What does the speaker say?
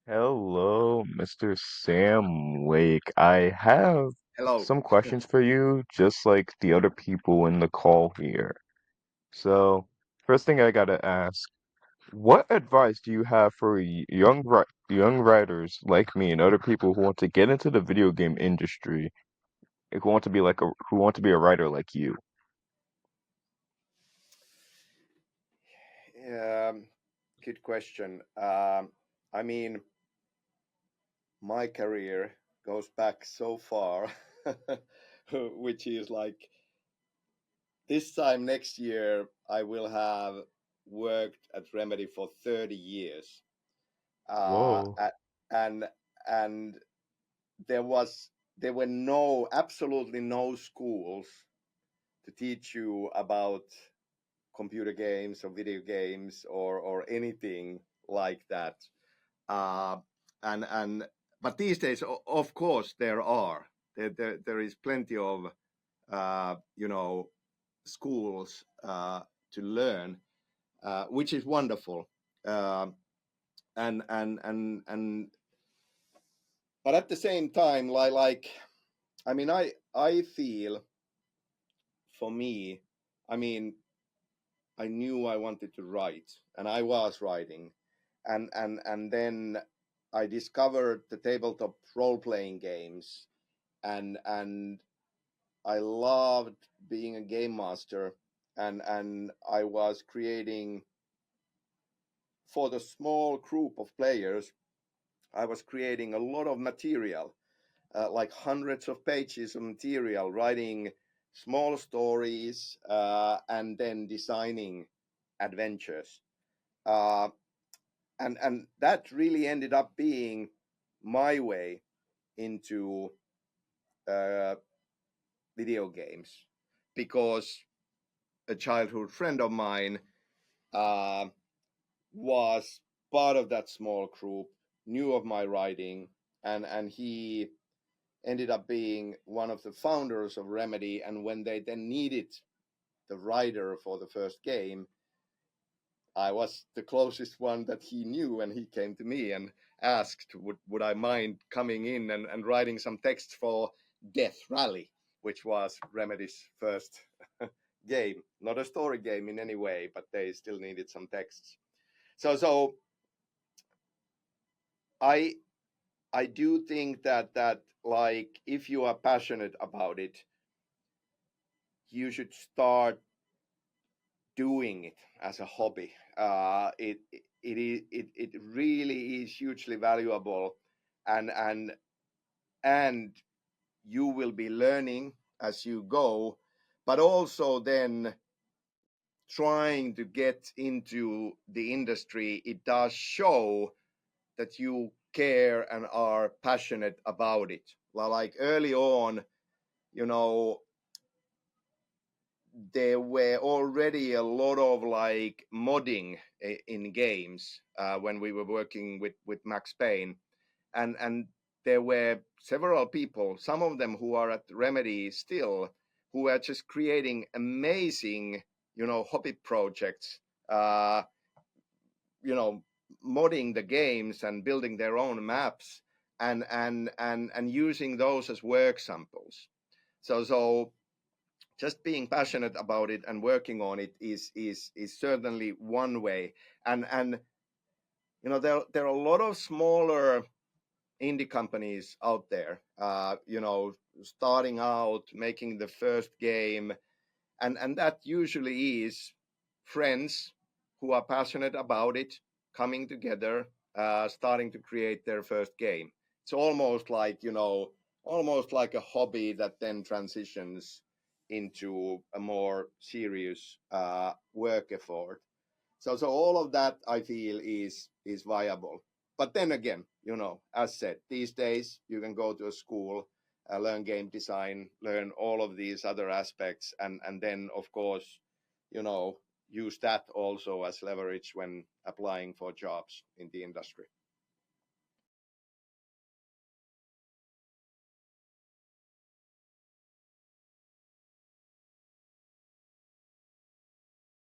Hello, Mr. Sam Lake. I have Hello. some questions for you, just like the other people in the call here. So, first thing I gotta ask, what advice do you have for young writers like me and other people who want to get into the video game industry, who want to be a writer like you? Um, Good question. I mean, my career goes back so far, which is like this time next year, I will have worked at Remedy for 30 years. Uh, Whoa. a- and and there were absolutely no schools to teach you about computer games or video games or anything like that. Uh, and but these days, of course, there is plenty of you know schools to learn, which is wonderful. Uh, and but at the same time, I mean, I feel for me, I mean, I knew I wanted to write, and I was writing, and then I discovered the tabletop role playing games, and I loved being a game master, and I was creating for the small group of players. I was creating a lot of material, like hundreds of pages of material, writing small stories, and then designing adventures. Uh, and that really ended up being my way into uh, video games because a childhood friend of mine uh, was part of that small group, knew of my writing, and he ended up being one of the founders of Remedy. And when they then needed the writer for the first game, I was the closest one that he knew, and he came to me and asked, would I mind coming in and writing some text for Death Rally, which was Remedy's first game. Not a story game in any way, but they still needed some texts. So I I do think that like if you are passionate about it, you should start doing it as a hobby. It really is hugely valuable, and and you will be learning as you go, but also then trying to get into the industry. It does show that you care and are passionate about it. Like early on, you know, there were already a lot of like modding in games when we were working with Max Payne, and there were several people, some of them who are at Remedy still, who are just creating amazing, hobby projects, uh, you know, modding the games and building their own maps and using those as work samples. So just being passionate about it and working on it is certainly one way. And there are a lot of smaller indie companies out there, starting out making the first game, and that usually is friends who are passionate about it coming together, starting to create their first game. It's almost like a hobby that then transitions into a more serious work effort. So all of that I feel is viable. But then again, as said, these days you can go to a school, learn game design, learn all of these other aspects, and then of course, you know, use that also as leverage when applying for jobs in the industry.